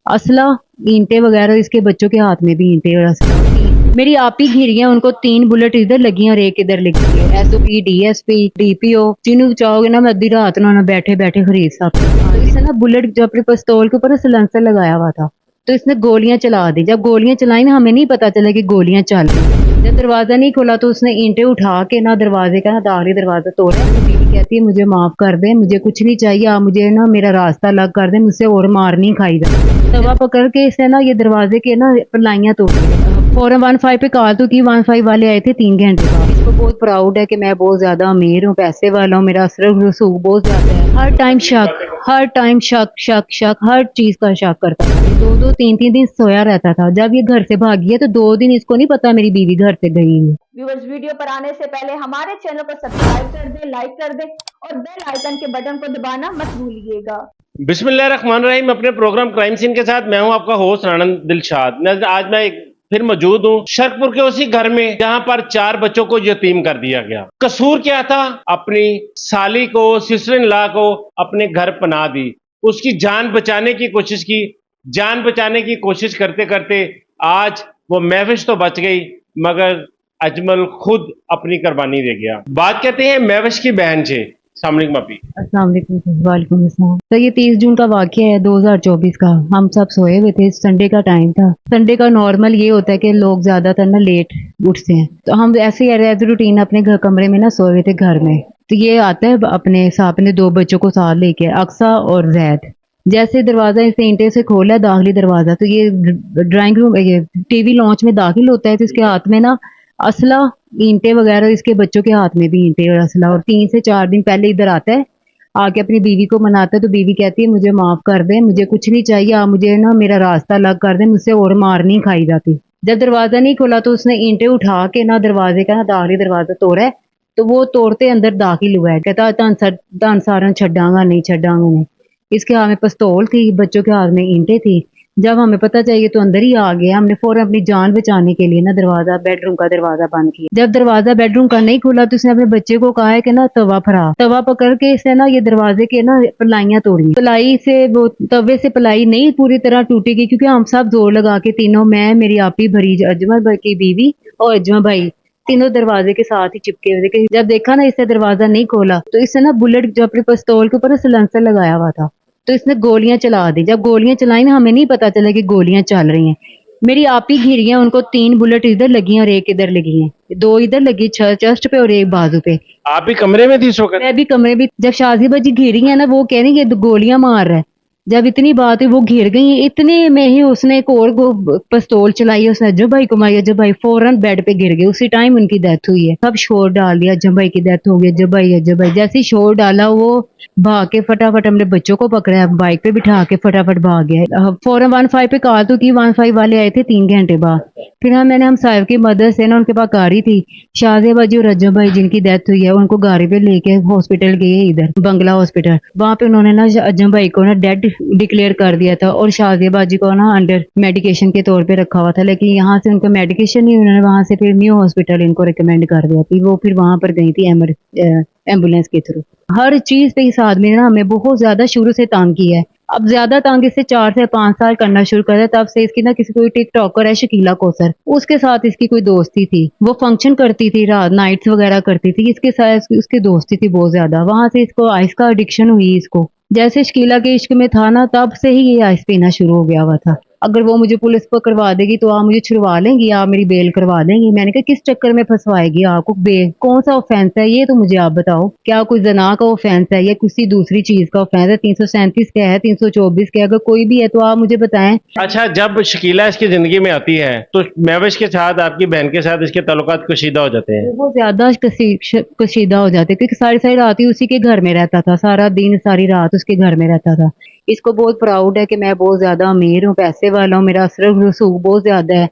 असला, ईंटें वगैरह, इसके बच्चों के हाथ में भी ईंटें और असला। मेरी आप ही घिरी है, उनको 3 बुलेट इधर लगी हैं और 1 इधर लगी है। एसओपी, डीएसपी, डीपीओ जिन्हों चाहोगे ना, मैं अद्धी रात उन्होंने बैठे बैठे खरीद सकता हूँ। तो इसने ना बुलेट जो अपने पिस्तौल के ऊपर ना सिलेंसर लगाया हुआ था, तो इसने गोलियां चला दी। जब गोलियां चलाई ना, हमें नहीं पता चला कि गोलियां चल रही। जब दरवाजा नहीं खोला तो उसने ईंटें उठा के ना दरवाजे का ना दाखिली दरवाजा तोड़ा। तो बीवी कहती है मुझे माफ कर दे, मुझे कुछ नहीं चाहिए, आप मुझे ना मेरा रास्ता अलग कर दे, मुझसे और मार नहीं खाई जाती। तवा पकड़ के इसने ना ये दरवाजे के ना पलाइयां तोड़ी। फौरन 15 पे कॉल तो की, 15 वाले आए थे 3 घंटे बाद। इसको बहुत प्राउड है कि मैं बहुत ज्यादा अमीर हूँ, पैसे वाला हूँ, मेरा असर रसूख बहुत ज्यादा है। हर टाइम शक, हर टाइम शक शक शक, हर चीज का शक करता था। 2-2 3-3 दिन सोया रहता था। जब ये घर से भागी है तो 2 दिन इसको नहीं पता मेरी बीवी घर से गई है। व्यूअर्स, वीडियो पर आने से पहले हमारे चैनल को सब्सक्राइब कर दें, लाइक कर दें और बेल आइकन के बटन को दबाना मत भूलिएगा। बिस्मिल्लाहिर्रहमानिर्रहीम। अपने प्रोग्राम क्राइम सीन के साथ मैं हूं आपका होस्ट रानन दिलशाद। आज मैं फिर मौजूद हूं शरकपुर के उसी घर में जहां पर 4 बच्चों को यतीम कर दिया गया। कसूर क्या था? अपनी साली को, सिस्टर इन लॉ को अपने घर पनाह दी, उसकी जान बचाने की कोशिश की। जान बचाने की कोशिश करते करते आज वो महविश तो बच गई, मगर अजमल खुद अपनी कुर्बानी दे गया। बात कहते हैं महविश की बहन से। अस्सलाम वालेकुम अभी। अस्सलाम वालेकुम। वालेकुम अस्सलाम। तो ये 30 जून का वाकया है 2024 का। हम सब सोए हुए थे, संडे का टाइम था। संडे का नॉर्मल ये होता है कि लोग ज्यादातर ना लेट उठते हैं, तो हम ऐसे ही एज रूटीन अपने घर कमरे में ना सोए हुए थे घर में। तो ये आता है अपने साथ, अपने 2 बच्चों को साथ लेके, अक्सा और जैद। जैसे दरवाजा इसे ईंटे से खोला दाखिली दरवाजा, तो ये ड्राइंग रूम, ये टीवी लॉन्च में दाखिल होता है, तो इसके हाथ में ना असला, ईंटें वगैरह, इसके बच्चों के हाथ में भी ईंटें और असला। और 3 से 4 दिन पहले इधर आता है, आके अपनी बीवी को मनाता है। तो बीवी कहती है मुझे माफ कर दे, मुझे कुछ नहीं चाहिए, आप मुझे ना मेरा रास्ता अलग कर दे, मुझसे और मार नहीं खाई जाती। जब दरवाजा नहीं खोला तो उसने ईंटें उठा के ना दरवाजे का ना दाखिली दरवाजा तोड़ा है। तो वो तोड़ते अंदर दाखिल हुआ है। कहता धन सारा छड्डांगा नहीं, छड्डांगा नहीं। इसके हाथ में पिस्तौल थी, बच्चों के हाथ में ईंटें थी। जब हमें पता चाहिए तो अंदर ही आ गया। हमने फौरन अपनी जान बचाने के लिए ना दरवाजा, बेडरूम का दरवाजा बंद किया। जब दरवाजा बेडरूम का नहीं खुला तो इसने अपने बच्चे को कहा है कि ना तवा फरा। तवा पकड़ के इसने ना ये दरवाजे के ना पलाइयां तोड़ी। पलाई से वो तवे से पलाई नहीं पूरी तरह टूटेगी, क्योंकि हम सब जोर लगा के तीनों, मैं, मेरी आपी भरी, अजमल भाई की बीवी और अजमा भाई, तीनों दरवाजे के साथ ही चिपके हुए थे। जब देखा ना इससे दरवाजा नहीं खोला तो इसने ना बुलेट जो अपने पिस्तौल के ऊपर ना सिलेंसर लगाया हुआ था, तो इसने गोलियां चला दी। जब गोलियां चलाई ना, हमें नहीं पता चला कि गोलियां चल रही हैं। मेरी आप ही घिरी है, उनको 3 बुलेट इधर लगी हैं और 1 इधर लगी है। 2 इधर लगी चेस्ट पे और 1 बाजू पे। आप भी कमरे में थी सोकर? मैं भी कमरे में। जब शाजीबा जी घिरी है ना, वो कह रही है गोलियां मार रहा है। जब इतनी बात हुई वो घिर गई, इतने में ही उसने एक और पिस्तौल चलाई, उसने अजब भाई को मारी। अजब भाई फौरन बेड पे गिर गए, उसी टाइम उनकी डेथ हुई है। सब शोर डाल दिया, अजब भाई की डेथ हो गई, अजब भाई, अजब भाई। जैसे ही शोर डाला वो भाग के फटाफट हमने बच्चों को पकड़ा, बाइक पे बिठा के फटाफट भाग गया। फौरन 15 पे कॉल तो की, 15 वाले आए थे 3 घंटे बाद। फिर मैंने हम साहब की मदद से ना, उनके पास गाड़ी थी, शाहजेबा जी और रज्जब भाई जिनकी डेथ हुई है, उनको गाड़ी पे लेके हॉस्पिटल गए, इधर बंगला हॉस्पिटल। वहां पे उन्होंने ना अजम भाई को ना डेड डिक्लेयर कर दिया था, और शाहजेबा जी को ना अंडर मेडिकेशन के तौर पे रखा हुआ था। लेकिन यहाँ से उनको मेडिकेशन नहीं, उन्होंने वहां से फिर न्यू हॉस्पिटल इनको रिकमेंड कर दिया थी। वो फिर वहां पर गई थी एम्बुलेंस के थ्रू। हर चीज पे इस आदमी ने ना हमें बहुत ज्यादा शुरू से तंग किया है। अब ज्यादा तंग इससे 4 से 5 साल करना शुरू कर दिया, तब से इसकी ना किसी कोई टिकटॉकर है शकीला कौसर, उसके साथ इसकी कोई दोस्ती थी। वो फंक्शन करती थी, रात नाइट्स वगैरह करती थी, इसके साथ उसकी दोस्ती थी बहुत ज्यादा। वहां से इसको आइस का एडिक्शन हुई। इसको जैसे शकीला के इश्क में था ना, तब से ही ये आइस पीना शुरू हो गया हुआ था। अगर वो मुझे पुलिस पर करवा देगी तो आप मुझे छुड़वा लेंगी, आप मेरी बेल करवा देंगी। मैंने कहा किस चक्कर में फंसवाएगी आपको, बेल कौन सा ऑफेंस है ये तो मुझे आप बताओ। क्या कोई जना का ऑफेंस है या किसी दूसरी चीज का ऑफेंस है? 337 का है, 324 का, अगर कोई भी है तो आप मुझे बताएं। अच्छा, जब शकीला इसकी जिंदगी में आती है तो महविश के साथ, आपकी बहन के साथ इसके ताल्लुकात कशीदा हो जाते हैं? बहुत ज्यादा कशीदा हो जाते, क्योंकि सारी सारी रात ही उसी के घर में रहता था, सारा दिन सारी रात उसके घर में रहता था। इसको बहुत प्राउड है कि मैं बहुत ज्यादा अमीर हूँ, पैसे वाला हूँ, मेरा असर रसूख बहुत ज्यादा है।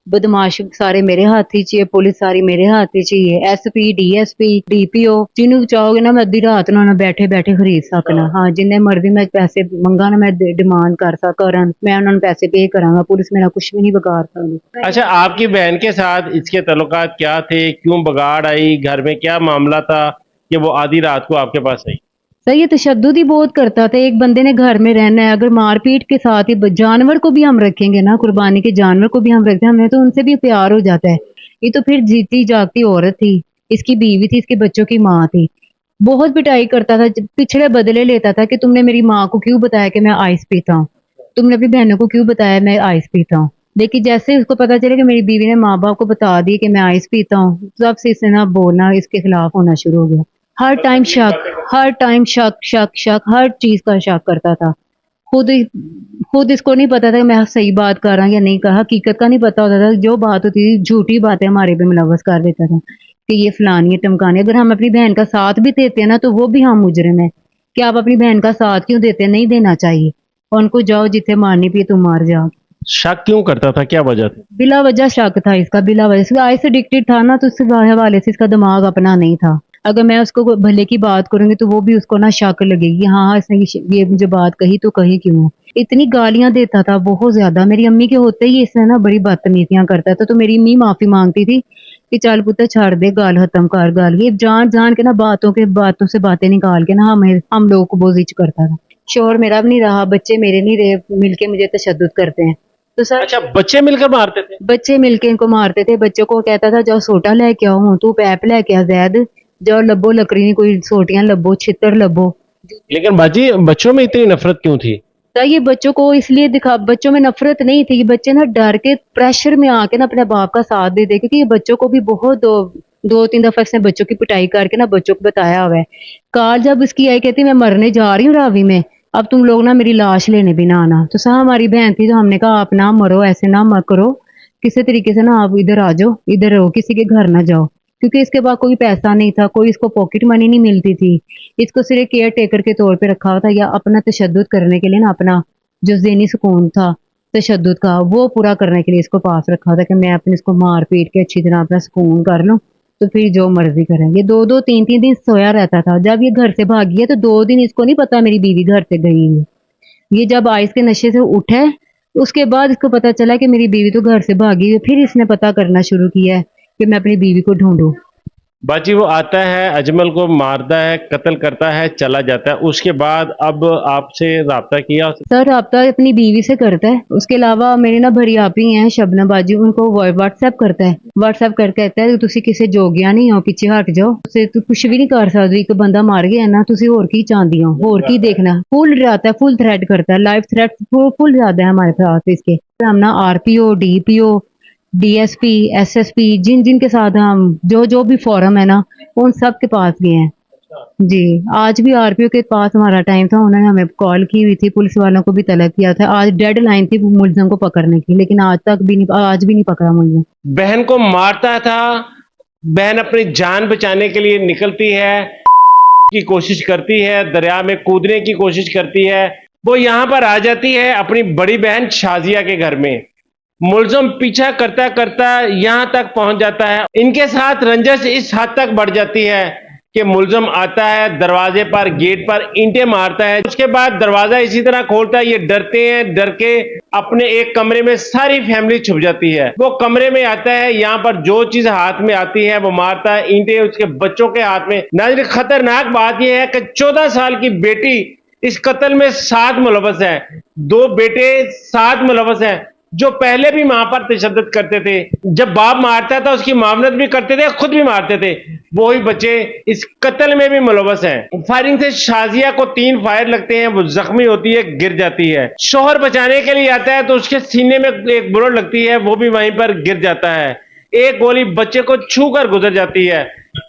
बदमाश सारे मेरे हाथ ही चाहिए, पुलिस सारी मेरे हाथ ही चाहिए, एसपी, डीएसपी, डीपीओ जिन्हों चाहोगे ना, मैं अद्धी रात उन्होंने बैठे बैठे खरीद सकना। हाँ, जिन्हें मर्जी मैं पैसे मंगा ना, मैं डिमांड कर सका, मैं उन्होंने पैसे पे करांगा। पुलिस मेरा कुछ भी नहीं बिगाड़ सकती। अच्छा, आपकी बहन के साथ इसके ताल्लुकात क्या थे? क्यों बगाड़ आई? घर में क्या मामला था कि वो आधी रात को आपके पास आई? तो ये तशद्दुद ही बहुत करता था। एक बंदे ने घर में रहना है, अगर मारपीट के साथ ही जानवर को भी हम रखेंगे ना, कुर्बानी के जानवर को भी हम रखते हैं, हमें तो उनसे भी प्यार हो जाता है। ये तो फिर जीती जागती औरत थी, इसकी बीवी थी, इसके बच्चों की माँ थी। बहुत पिटाई करता था, पिछड़े बदले लेता था कि तुमने मेरी माँ को क्यों बताया कि मैं आइस पीता हूँ, तुमने अपनी बहनों को क्यों बताया मैं आइस पीता हूँ। लेकिन जैसे उसको पता चले कि मेरी बीवी ने माँ बाप को बता दी कि मैं आइस पीता हूँ, तब से इसने ना बोलना इसके खिलाफ होना शुरू हो गया। हर टाइम शक, हर टाइम शक शक शक, हर चीज का शक करता था। खुद खुद इसको नहीं पता था कि मैं सही बात कर रहा हूँ या नहीं कर, हकीकत का नहीं पता होता था। जो बात होती थी झूठी बातें हमारे पे मुलव्वस कर देता था कि ये फलानी है टमकानी। अगर हम अपनी बहन का साथ भी देते हैं ना तो वो भी हम मुजरिम है कि आप अपनी बहन का साथ क्यों देते हैं, नहीं देना चाहिए। और उनको जाओ जिथे मारनी पिए तुम मार जाओ। शक क्यों करता था, क्या वजह थी? बिला वजह शक था इसका, बिला वजह से आइस एडिक्टेड था ना, तो उस हवाले से इसका दिमाग अपना नहीं था। अगर मैं उसको भले की बात करूंगी तो वो भी उसको ना शक लगेगी, हाँ इसने ये मुझे बात कही तो कही क्यों है। इतनी गालियां देता था बहुत ज्यादा, मेरी अम्मी के होते ही इसने ना बड़ी बदतमीजियां करता था। तो मेरी अम्मी माफी मांगती थी कि चल पुत्र छाड़ दे, गाल खत्म कर, गाल ये जान जान के ना बातों से बातें निकाल के ना हम लोगों को बोझिच करता था। शोर मेरा भी नहीं रहा, बच्चे मेरे नहीं रहे, मिलके मुझे तशद्दुद करते हैं। तो सर अच्छा, बच्चे मिलकर मारते थे? बच्चे मिलके इनको मारते थे। बच्चों को कहता था जाओ सोटा लेके आओ, तू पैप लेके आ जैद, जाओ लब्बो लकड़ी नहीं, कोई सोटियां लब्बो, छितर लब्बो। लेकिन बाजी, बच्चों में इतनी नफरत क्यों थी? तो ये बच्चों को इसलिए दिखा, बच्चों में नफरत नहीं थी, ये बच्चे ना डर के प्रेशर में आके ना अपने बाप का साथ दे दे, क्योंकि ये बच्चों को भी बहुत दो तीन दफा इसने बच्चों की पिटाई करके ना बच्चों को बताया हुआ है। काल जब इसकी आई कहती मैं मरने जा रही हूँ रावी में, अब तुम लोग ना मेरी लाश लेने भी ना आना। तो सर हमारी बहन थी, तो हमने कहा आप ना मरो, ऐसे ना मत करो, किसी तरीके से ना आप इधर आ जाओ, इधर रहो, किसी के घर ना जाओ। क्योंकि इसके पास कोई पैसा नहीं था, कोई इसको पॉकेट मनी नहीं मिलती थी। इसको सिर्फ केयर टेकर के तौर पे रखा हुआ था, या अपना तशद्दुद करने के लिए ना, अपना जो ज़हनी सुकून था तशद्दुद का वो पूरा करने के लिए इसको पास रखा था कि मैं अपने इसको मार पीट के अच्छी तरह अपना सुकून कर लूं, तो फिर जो मर्जी करें। ये दो दो तीन तीन दिन सोया रहता था। जब ये घर से भागी है तो 2 दिन इसको नहीं पता मेरी बीवी घर से गई है। ये जब आइस के नशे से उठा है उसके बाद इसको पता चला कि मेरी बीवी तो घर से भागी है। फिर इसने पता करना शुरू किया है कि मैं अपनी बीवी को ढूंढूं। बाजी, वो आता है, अजमल को मारता है, कत्ल करता है, चला जाता है। उसके बाद अब आपसे राब्ता किया? सर राब्ता अपनी बीवी से करता है, उसके अलावा मेरी ना भरी आपी हैं शबना बाजी, उनको व्हाट्सएप करता है। व्हाट्सएप करके कहता है तुसी किसे जोगिया नहीं हो, पीछे हट जाओ, तुसे तू कुछ भी नहीं कर सकती, एक बंदा मार गया ना, तुसी और की चाहती हो, और की देखना। फुल रहता है, फुल थ्रेट करता है, लाइफ थ्रेट फुल ज्यादा है हमारे पास इसके। हम ना आरपीओ, डीपीओ, डीएसपी, एसएसपी, जिन जिन के साथ हम जो भी फॉरम है ना, उन सब के पास गए हैं जी। आज भी आरपीओ के पास हमारा टाइम था, उन्होंने हमें कॉल की हुई थी, पुलिस वालों को भी तलब किया था। आज डेड लाइन थी मुलजिम को पकड़ने की, लेकिन आज भी नहीं पकड़ा मुलजिम। बहन को मारता था, बहन अपनी जान बचाने के लिए निकलती है, की कोशिश करती है, दरिया में कूदने की कोशिश करती है। वो यहां पर आ जाती है अपनी बड़ी बहन शाजिया के घर में। मुलजिम पीछा करता करता यहां तक पहुंच जाता है। इनके साथ रंजस इस हद तक बढ़ जाती है कि मुलजिम आता है, दरवाजे पर, गेट पर ईंटें मारता है। उसके बाद दरवाजा इसी तरह खोलता है, ये डरते हैं, डर के अपने एक कमरे में सारी फैमिली छुप जाती है। वो कमरे में आता है, यहाँ पर जो चीज हाथ में आती है वो मारता है, ईंटें उसके बच्चों के हाथ में। नाज़रीन, खतरनाक बात यह है कि 14 साल की बेटी इस कत्ल में साथ मुलव्वस है, 2 बेटे साथ मुलव्वस हैं, जो पहले भी मां पर तशद्दुद करते थे। जब बाप मारता था उसकी मामलत भी करते थे, खुद भी मारते थे। वही बच्चे इस कत्ल में भी मुलव्वस हैं। फायरिंग से शाजिया को 3 फायर लगते हैं, वो जख्मी होती है, गिर जाती है। शोहर बचाने के लिए आता है तो उसके सीने में एक बुलेट लगती है, वो भी वहीं पर गिर जाता है। एक गोली बच्चे को छू कर गुजर जाती है।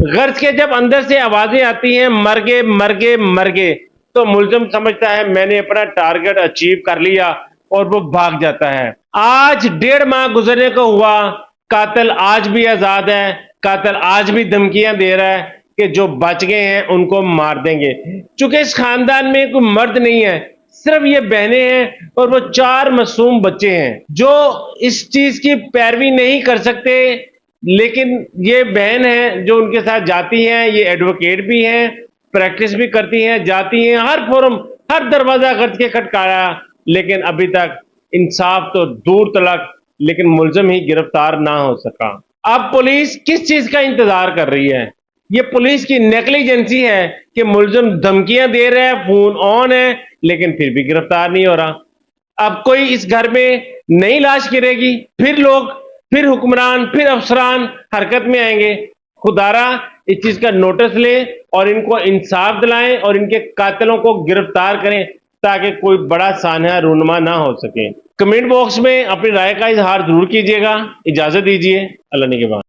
गर्ज के जब अंदर से आवाजें आती हैं मर गए मर गए मर गए, तो मुलजिम समझता है मैंने अपना टारगेट अचीव कर लिया और वो भाग जाता है। आज 1.5 माह गुजरने को हुआ, कातिल आज भी आजाद है, कातिल आज भी धमकियां दे रहा है कि जो बच गए हैं उनको मार देंगे। चूंकि इस खानदान में कोई मर्द नहीं है, सिर्फ ये बहनें हैं और वो 4 मासूम बच्चे हैं जो इस चीज की पैरवी नहीं कर सकते। लेकिन ये बहन है जो उनके साथ जाती हैं, ये एडवोकेट भी हैं, प्रैक्टिस भी करती हैं, जाती हैं हर फोरम, हर दरवाजा गर्द के खटकाया, लेकिन अभी तक इंसाफ तो दूर तलक, लेकिन मुलजिम ही गिरफ्तार ना हो सका। अब पुलिस किस चीज का इंतजार कर रही है? یہ پولیس کی نیگلیجنسی ہے کہ ملزم دھمکیاں دے رہا ہے, فون آن ہے, لیکن پھر بھی گرفتار نہیں ہو رہا. اب کوئی اس گھر میں نئی لاش گرے گی, پھر لوگ, پھر حکمران, پھر افسران حرکت میں آئیں گے. خدارا اس چیز کا نوٹس لیں اور ان کو انصاف دلائیں اور ان کے قاتلوں کو گرفتار کریں تاکہ کوئی بڑا سانحہ رونما نہ ہو سکے. کمنٹ باکس میں اپنی رائے کا اظہار ضرور کیجیے گا. اجازت دیجیے, اللہ نگہبان.